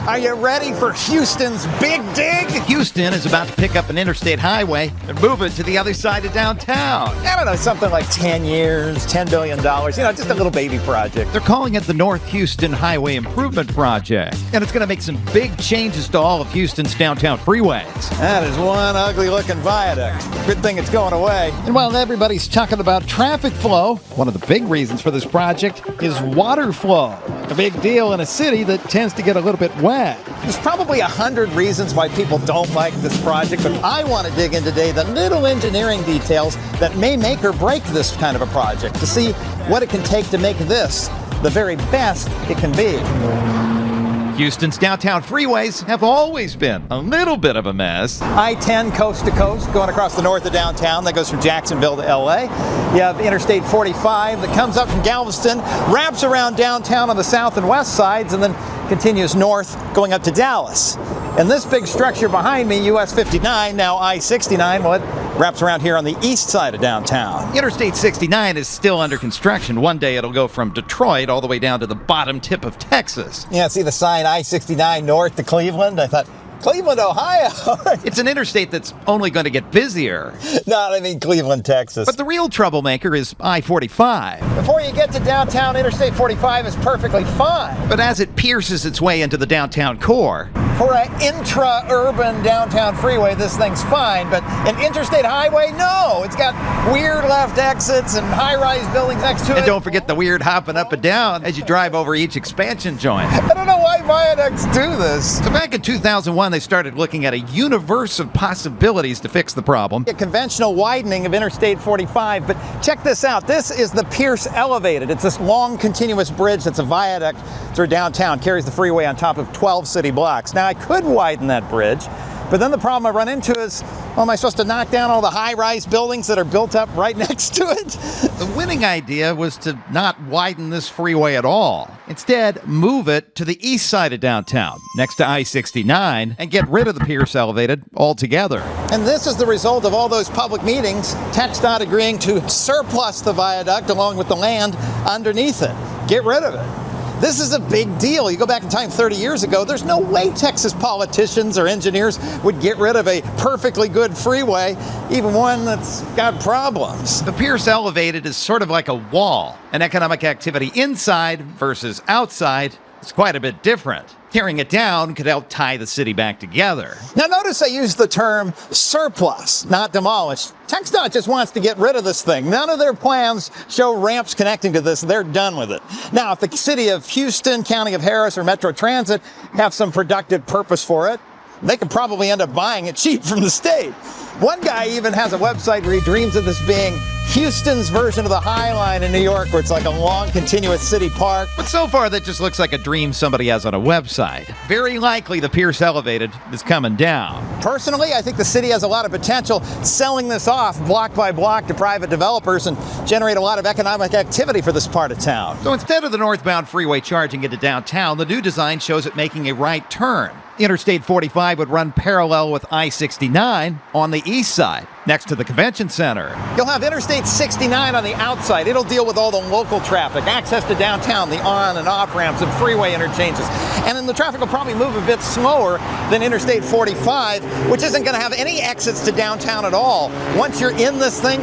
Are you ready for Houston's big dig? Houston is about to pick up an interstate highway and move it to the other side of downtown. I don't know, something like 10 years, $10 billion, just a little baby project. They're calling it the North Houston Highway Improvement Project, and it's going to make some big changes to all of Houston's downtown freeways. That is one ugly-looking viaduct. Good thing it's going away. And while everybody's talking about traffic flow, one of the big reasons for this project is water flow. A big deal in a city that tends to get a little bit wet. There's probably 100 reasons why people don't like this project, but I want to dig in today the little engineering details that may make or break this kind of a project to see what it can take to make this the very best it can be. Houston's downtown freeways have always been a little bit of a mess. I-10 coast to coast going across the north of downtown. That goes from Jacksonville to LA. You have Interstate 45 that comes up from Galveston, wraps around downtown on the south and west sides, and then continues north going up to Dallas. And this big structure behind me, US 59, now I-69, well, it wraps around here on the east side of downtown. Interstate 69 is still under construction. One day it'll go from Detroit all the way down to the bottom tip of Texas. Yeah, see the sign I-69 north to Cleveland? I thought, Cleveland, Ohio. It's an interstate that's only going to get busier. No, I mean Cleveland, Texas. But the real troublemaker is I-45. Before you get to downtown, Interstate 45 is perfectly fine. But as it pierces its way into the downtown core, for an intra-urban downtown freeway, this thing's fine, but an interstate highway, no. It's got weird left exits and high-rise buildings next to it. And don't forget the weird hopping up and down as you drive over each expansion joint. I don't know why viaducts do this. So back in 2001, they started looking at a universe of possibilities to fix the problem. A conventional widening of Interstate 45, but check this out. This is the Pierce Elevated. It's this long, continuous bridge that's a viaduct through downtown, carries the freeway on top of 12 city blocks. Now, I could widen that bridge, but then the problem I run into is, well, am I supposed to knock down all the high-rise buildings that are built up right next to it? The winning idea was to not widen this freeway at all. Instead, move it to the east side of downtown, next to I-69, and get rid of the Pierce Elevated altogether. And this is the result of all those public meetings, TxDOT agreeing to surplus the viaduct along with the land underneath it. Get rid of it. This is a big deal. You go back in time 30 years ago, there's no way Texas politicians or engineers would get rid of a perfectly good freeway, even one that's got problems. The Pierce Elevated is sort of like a wall. An economic activity inside versus outside is quite a bit different. Tearing it down could help tie the city back together. Now notice I used the term surplus, not demolish. TxDOT just wants to get rid of this thing. None of their plans show ramps connecting to this. They're done with it. Now, if the city of Houston, County of Harris, or Metro Transit have some productive purpose for it, they could probably end up buying it cheap from the state. One guy even has a website where he dreams of this being Houston's version of the High Line in New York, where it's like a long, continuous city park. But so far, that just looks like a dream somebody has on a website. Very likely the Pierce Elevated is coming down. Personally, I think the city has a lot of potential selling this off block by block to private developers and generate a lot of economic activity for this part of town. So instead of the northbound freeway charging into downtown, the new design shows it making a right turn. Interstate 45 would run parallel with I-69 on the east side, next to the convention center. You'll have Interstate 69 on the outside. It'll deal with all the local traffic, access to downtown, the on and off ramps and freeway interchanges. And then the traffic will probably move a bit slower than Interstate 45, which isn't going to have any exits to downtown at all. Once you're in this thing,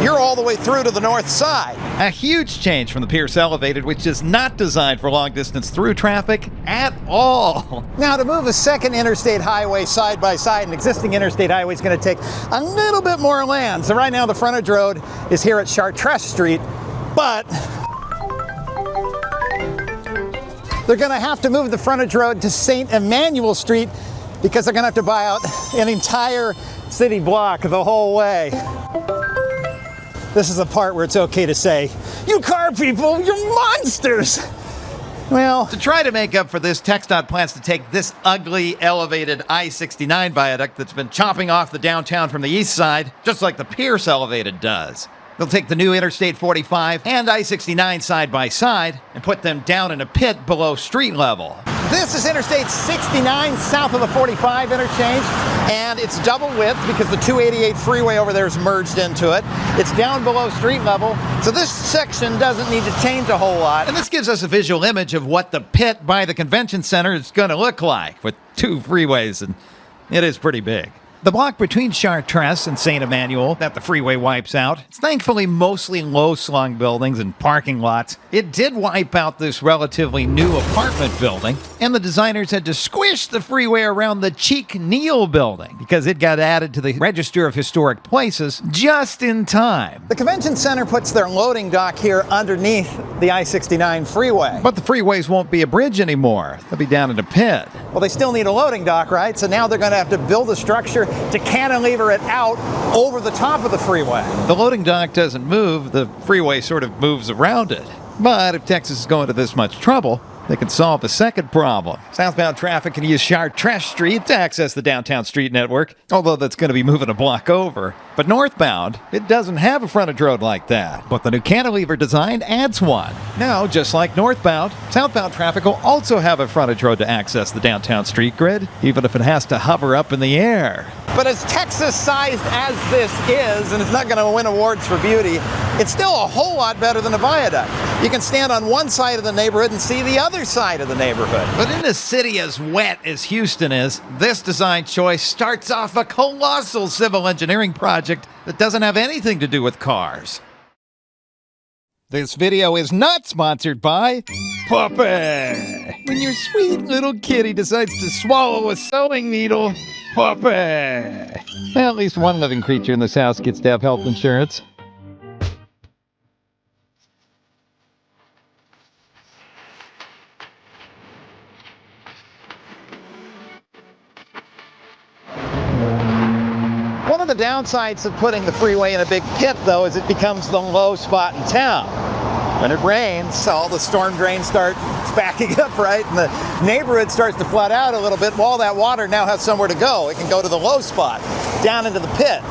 you're all the way through to the north side. A huge change from the Pierce Elevated, which is not designed for long distance through traffic at all. Now, to move a second interstate highway side by side, an existing interstate highway is going to take a little bit more land. So right now the frontage road is here at Chartres Street, but they're going to have to move the frontage road to St. Emmanuel Street because they're going to have to buy out an entire city block the whole way. This is the part where it's okay to say, "You car people, you're monsters!" Well, to try to make up for this, TxDOT plans to take this ugly, elevated I-69 viaduct that's been chopping off the downtown from the east side, just like the Pierce Elevated does. They'll take the new Interstate 45 and I-69 side by side and put them down in a pit below street level. This is Interstate 69 south of the 45 interchange, and it's double width because the 288 freeway over there is merged into it. It's down below street level, so this section doesn't need to change a whole lot. And this gives us a visual image of what the pit by the convention center is going to look like with two freeways, and it is pretty big. The block between Chartres and St. Emmanuel that the freeway wipes out, it's thankfully mostly low-slung buildings and parking lots. It did wipe out this relatively new apartment building, and the designers had to squish the freeway around the Cheek Neal building because it got added to the Register of Historic Places just in time. The convention center puts their loading dock here underneath the I-69 freeway. But the freeways won't be a bridge anymore. They'll be down in a pit. Well, they still need a loading dock, right? So now they're going to have to build a structure to cantilever it out over the top of the freeway. The loading dock doesn't move, the freeway sort of moves around it. But if Texas is going to this much trouble, they can solve a second problem. Southbound traffic can use Chartres Street to access the downtown street network, although that's going to be moving a block over. But northbound, it doesn't have a frontage road like that. But the new cantilever design adds one. Now, just like northbound, southbound traffic will also have a frontage road to access the downtown street grid, even if it has to hover up in the air. But as Texas-sized as this is, and it's not going to win awards for beauty, it's still a whole lot better than a viaduct. You can stand on one side of the neighborhood and see the other side of the neighborhood. But in a city as wet as Houston is, this design choice starts off a colossal civil engineering project that doesn't have anything to do with cars. This video is not sponsored by Puppy. When your sweet little kitty decides to swallow a sewing needle, Puppy. Well, at least one living creature in this house gets to have health insurance. One of the downsides of putting the freeway in a big pit, though, is it becomes the low spot in town. When it rains, all the storm drains start backing up, right? And the neighborhood starts to flood out a little bit. Well, all that water now has somewhere to go. It can go to the low spot, down into the pit.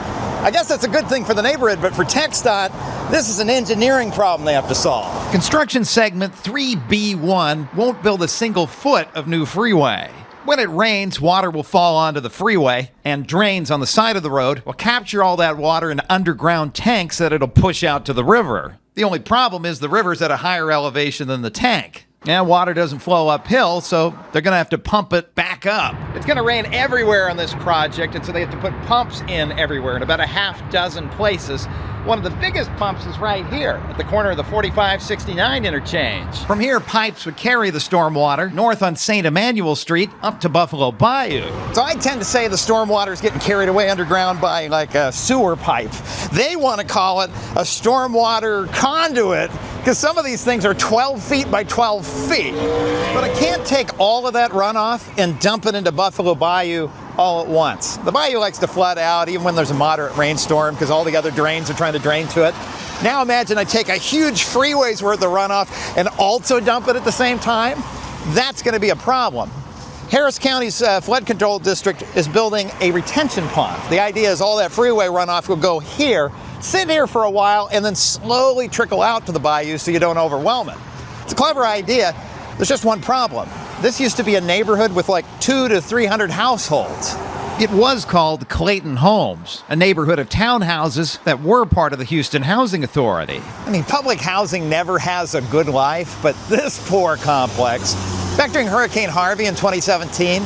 I guess that's a good thing for the neighborhood, but for TxDOT, this is an engineering problem they have to solve. Construction segment 3B1 won't build a single foot of new freeway. When it rains, water will fall onto the freeway, and drains on the side of the road will capture all that water in underground tanks that it'll push out to the river. The only problem is the river's at a higher elevation than the tank. And water doesn't flow uphill, so they're going to have to pump it back up. It's going to rain everywhere on this project, and so they have to put pumps in everywhere in about a half dozen places. One of the biggest pumps is right here at the corner of the 45-69 interchange. From here, pipes would carry the stormwater north on St. Emmanuel Street up to Buffalo Bayou. So I tend to say the stormwater is getting carried away underground by like a sewer pipe. They want to call it a stormwater conduit because some of these things are 12 feet by 12 feet. But I can't take all of that runoff and dump it into Buffalo Bayou all at once. The bayou likes to flood out even when there's a moderate rainstorm because all the other drains are trying to drain to it. Now imagine I take a huge freeway's worth of runoff and also dump it at the same time. That's going to be a problem. Harris County's flood control district is building a retention pond. The idea is all that freeway runoff will go here, sit here for a while, and then slowly trickle out to the bayou so you don't overwhelm it. It's a clever idea. There's just one problem. This used to be a neighborhood with like 200 to 300 households. It was called Clayton Homes, a neighborhood of townhouses that were part of the Houston Housing Authority. I mean, public housing never has a good life, but this poor complex, back during Hurricane Harvey in 2017,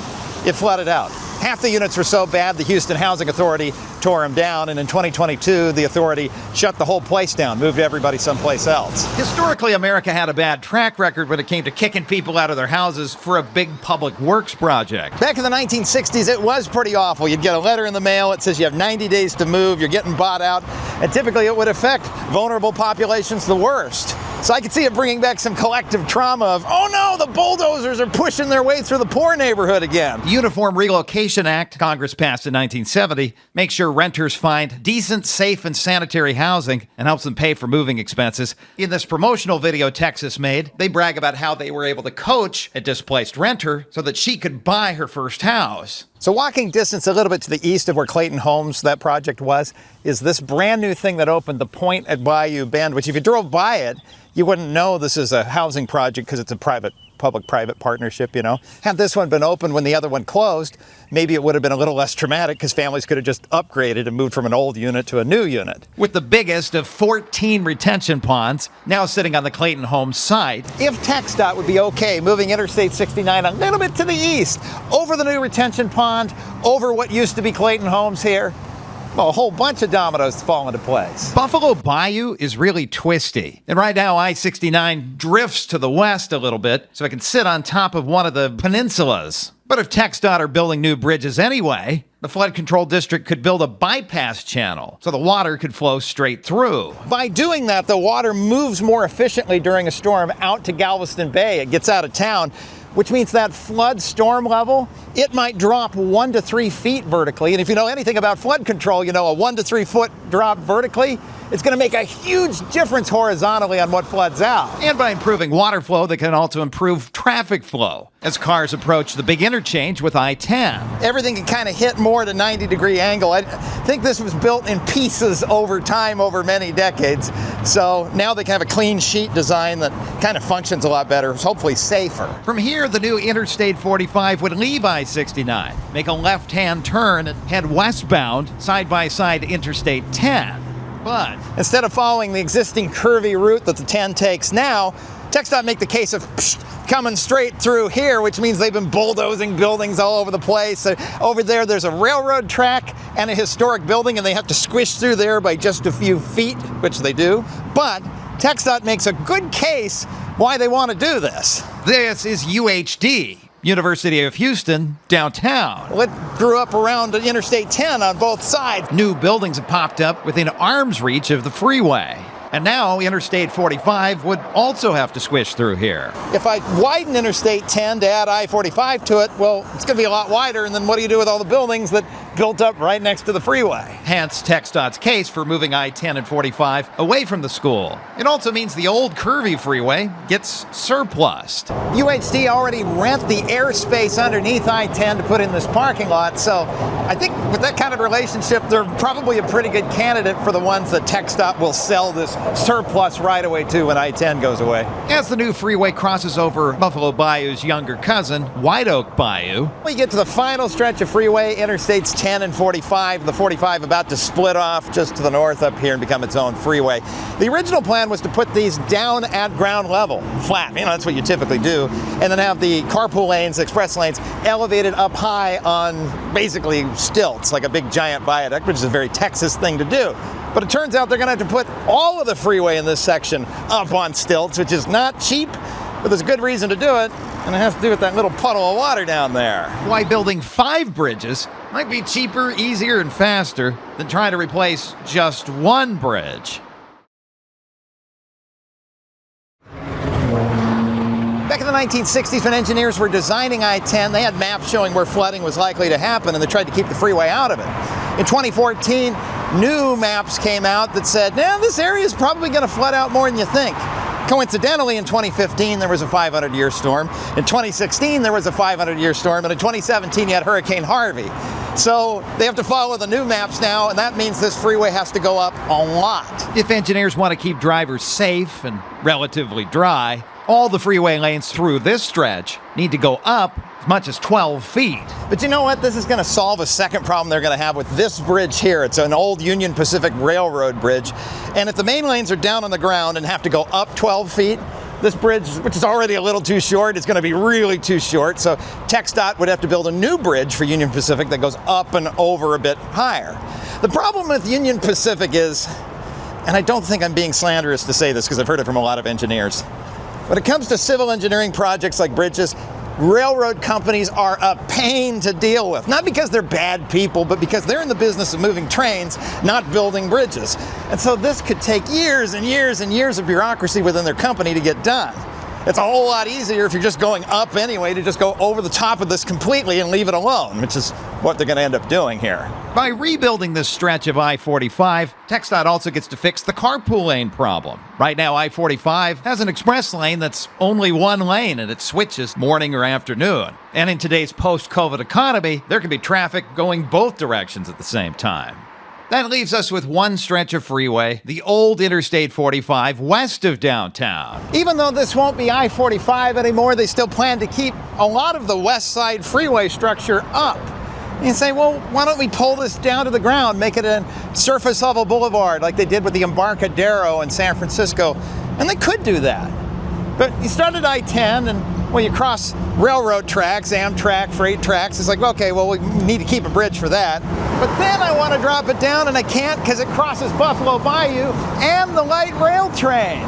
it flooded out. Half the units were so bad, the Houston Housing Authority tore them down, and in 2022, the authority shut the whole place down, moved everybody someplace else. Historically, America had a bad track record when it came to kicking people out of their houses for a big public works project. Back in the 1960s, it was pretty awful. You'd get a letter in the mail, it says you have 90 days to move, you're getting bought out, and typically it would affect vulnerable populations the worst. So I could see it bringing back some collective trauma of, oh no, the bulldozers are pushing their way through the poor neighborhood again. The Uniform Relocation Act, Congress passed in 1970, makes sure renters find decent, safe, and sanitary housing and helps them pay for moving expenses. In this promotional video Texas made, they brag about how they were able to coach a displaced renter so that she could buy her first house. So walking distance a little bit to the east of where Clayton Homes, that project was, is this brand new thing that opened, the Point at Bayou Bend, which if you drove by it, you wouldn't know this is a housing project because it's a private public-private partnership, you know. Had this one been open when the other one closed, maybe it would have been a little less traumatic because families could have just upgraded and moved from an old unit to a new unit. With the biggest of 14 retention ponds now sitting on the Clayton Homes site. If TxDOT would be okay moving Interstate 69 a little bit to the east, over the new retention pond, over what used to be Clayton Homes here, well, a whole bunch of dominoes fall into place. Buffalo Bayou is really twisty. And right now, I-69 drifts to the west a little bit so it can sit on top of one of the peninsulas. But if TxDOT are building new bridges anyway, the flood control district could build a bypass channel so the water could flow straight through. By doing that, the water moves more efficiently during a storm out to Galveston Bay. It gets out of town, which means that flood storm level, it might drop 1 to 3 feet vertically. And if you know anything about flood control, you know a 1 to 3 foot drop vertically, it's going to make a huge difference horizontally on what floods out. And by improving water flow, they can also improve traffic flow as cars approach the big interchange with I-10. Everything can kind of hit more at a 90-degree angle. I think this was built in pieces over time, over many decades. So now they can have a clean sheet design that kind of functions a lot better. It's hopefully safer. From here, the new Interstate 45 would leave I-69, make a left-hand turn and head westbound, side-by-side Interstate 10. But instead of following the existing curvy route that the 10 takes now, TxDOT make the case of coming straight through here, which means they've been bulldozing buildings all over the place. Over there, there's a railroad track and a historic building, and they have to squish through there by just a few feet, which they do. But TxDOT makes a good case why they want to do this. This is UHD, University of Houston, downtown. Well, it grew up around Interstate 10 on both sides. New buildings have popped up within arm's reach of the freeway. And now Interstate 45 would also have to squish through here. If I widen Interstate 10 to add I-45 to it, well, it's going to be a lot wider, and then what do you do with all the buildings that built up right next to the freeway? Hence TxDOT's case for moving I-10 and 45 away from the school. It also means the old curvy freeway gets surplused. UHD already rent the airspace underneath I-10 to put in this parking lot, so I think with that kind of relationship, they're probably a pretty good candidate for the ones that TxDOT will sell this surplus right away to when I-10 goes away. As the new freeway crosses over Buffalo Bayou's younger cousin, White Oak Bayou, we get to the final stretch of freeway, Interstates 10 and 45. The 45 about to split off just to the north up here and become its own freeway. The original plan was to put these down at ground level, flat, you know, that's what you typically do, and then have the carpool lanes, express lanes, elevated up high on basically stilts, like a big giant viaduct, which is a very Texas thing to do. But it turns out they're going to have to put all of the freeway in this section up on stilts, which is not cheap, but there's a good reason to do it, and it has to do with that little puddle of water down there. Why building 5 bridges might be cheaper, easier, and faster than trying to replace just one bridge. Back in the 1960s, when engineers were designing I-10, they had maps showing where flooding was likely to happen, and they tried to keep the freeway out of it. In 2014, new maps came out that said, nah, this area is probably going to flood out more than you think. Coincidentally, in 2015, there was a 500-year storm. In 2016, there was a 500-year storm. And in 2017, you had Hurricane Harvey. So they have to follow the new maps now, and that means this freeway has to go up a lot. If engineers want to keep drivers safe and relatively dry, all the freeway lanes through this stretch need to go up as much as 12 feet. But you know what? This is going to solve a second problem they're going to have with this bridge here. It's an old Union Pacific Railroad bridge. And if the main lanes are down on the ground and have to go up 12 feet, this bridge, which is already a little too short, is going to be really too short. So TxDOT would have to build a new bridge for Union Pacific that goes up and over a bit higher. The problem with Union Pacific is, and I don't think I'm being slanderous to say this because I've heard it from a lot of engineers, when it comes to civil engineering projects like bridges, railroad companies are a pain to deal with. Not because they're bad people, but because they're in the business of moving trains, not building bridges. And so this could take years and years and years of bureaucracy within their company to get done. It's a whole lot easier if you're just going up anyway to just go over the top of this completely and leave it alone, which is what they're going to end up doing here. By rebuilding this stretch of I-45, TxDOT also gets to fix the carpool lane problem. Right now, I-45 has an express lane that's only one lane, and it switches morning or afternoon. And in today's post-COVID economy, there can be traffic going both directions at the same time. That leaves us with one stretch of freeway, the old Interstate 45 west of downtown. Even though this won't be I-45 anymore, they still plan to keep a lot of the Westside freeway structure up. And you say, well, why don't we pull this down to the ground, make it a surface level boulevard like they did with the Embarcadero in San Francisco? And they could do that. But you start at I-10 and, well, you cross railroad tracks, Amtrak, freight tracks. It's like, okay, well, we need to keep a bridge for that. But then I want to drop it down and I can't because it crosses Buffalo Bayou and the light rail train.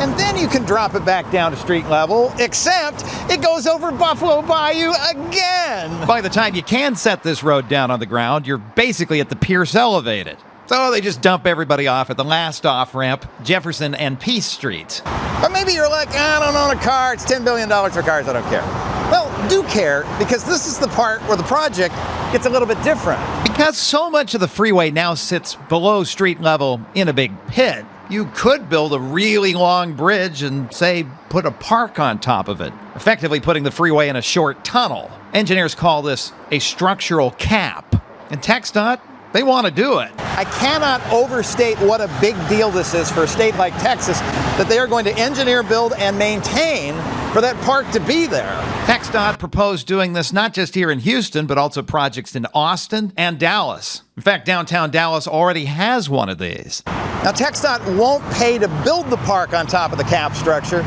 And then you can drop it back down to street level, except it goes over Buffalo Bayou again. By the time you can set this road down on the ground, you're basically at the Pierce Elevated. So they just dump everybody off at the last off-ramp, Jefferson and Peace Streets. But maybe you're like, I don't own a car, it's $10 billion for cars, I don't care. Well, do care, because this is the part where the project gets a little bit different. Because so much of the freeway now sits below street level in a big pit, you could build a really long bridge and, say, put a park on top of it, effectively putting the freeway in a short tunnel. Engineers call this a structural cap. And TxDOT, they want to do it. I cannot overstate what a big deal this is for a state like Texas, that they are going to engineer, build, and maintain for that park to be there. TxDOT proposed doing this not just here in Houston, but also projects in Austin and Dallas. In fact, downtown Dallas already has one of these. Now, TxDOT won't pay to build the park on top of the cap structure,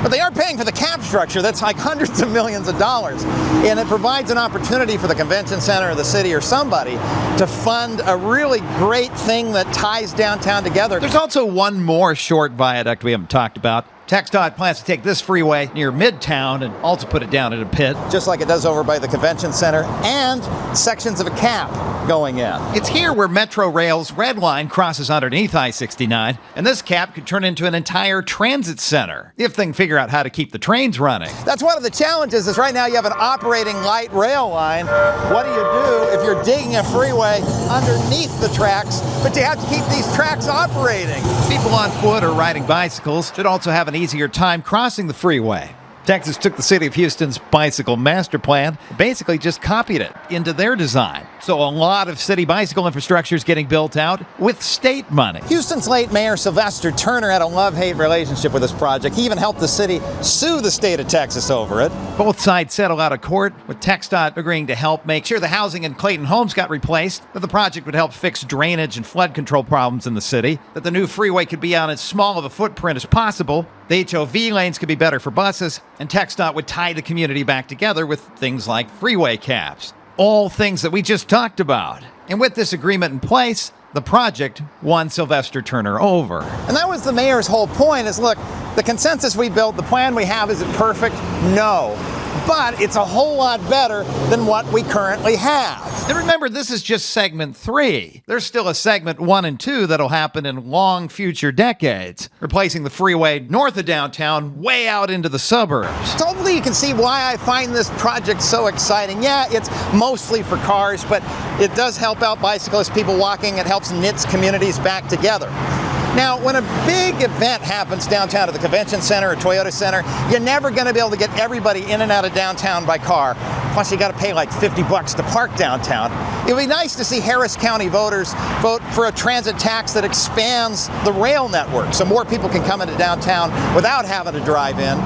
but they are paying for the cap structure. That's like hundreds of millions of dollars. And it provides an opportunity for the convention center or the city or somebody to fund a really great thing that ties downtown together. There's also one more short viaduct we haven't talked about. TxDOT plans to take this freeway near Midtown and also put it down in a pit. Just like it does over by the convention center, and sections of a cap going in. It's here where Metro Rail's Red Line crosses underneath I-69, and this cap could turn into an entire transit center if they can figure out how to keep the trains running. That's one of the challenges, is right now you have an operating light rail line. What do you do if you're digging a freeway underneath the tracks, but you have to keep these tracks operating? People on foot or riding bicycles should also have an easier time crossing the freeway. Texas took the city of Houston's bicycle master plan, basically just copied it into their design. So a lot of city bicycle infrastructure is getting built out with state money. Houston's late mayor Sylvester Turner had a love-hate relationship with this project. He even helped the city sue the state of Texas over it. Both sides settled out of court, with TxDOT agreeing to help make sure the housing in Clayton Homes got replaced, that the project would help fix drainage and flood control problems in the city, that the new freeway could be on as small of a footprint as possible, the HOV lanes could be better for buses, and TxDOT would tie the community back together with things like Freeway Caps. All things that we just talked about. And with this agreement in place, the project won Sylvester Turner over. And that was the mayor's whole point, is look, the consensus we built, the plan we have, is it perfect? No. But it's a whole lot better than what we currently have. And remember, this is just segment 3. There's still a segment 1 and 2 that'll happen in long future decades, replacing the freeway north of downtown way out into the suburbs. So hopefully you can see why I find this project so exciting. Yeah, it's mostly for cars, but it does help out bicyclists, people walking. It helps knits communities back together. Now, when a big event happens downtown at the convention center or Toyota Center, you're never going to be able to get everybody in and out of downtown by car. Plus, you got to pay like $50 to park downtown. It would be nice to see Harris County voters vote for a transit tax that expands the rail network so more people can come into downtown without having to drive in.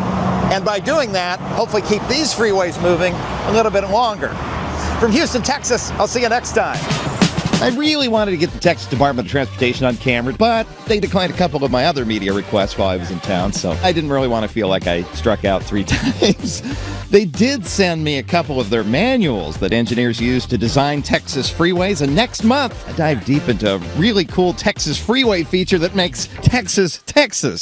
And by doing that, hopefully keep these freeways moving a little bit longer. From Houston, Texas, I'll see you next time. I really wanted to get the Texas Department of Transportation on camera, but they declined a couple of my other media requests while I was in town, so I didn't really want to feel like I struck out 3 times. They did send me a couple of their manuals that engineers use to design Texas freeways, and next month I dive deep into a really cool Texas freeway feature that makes Texas, Texas.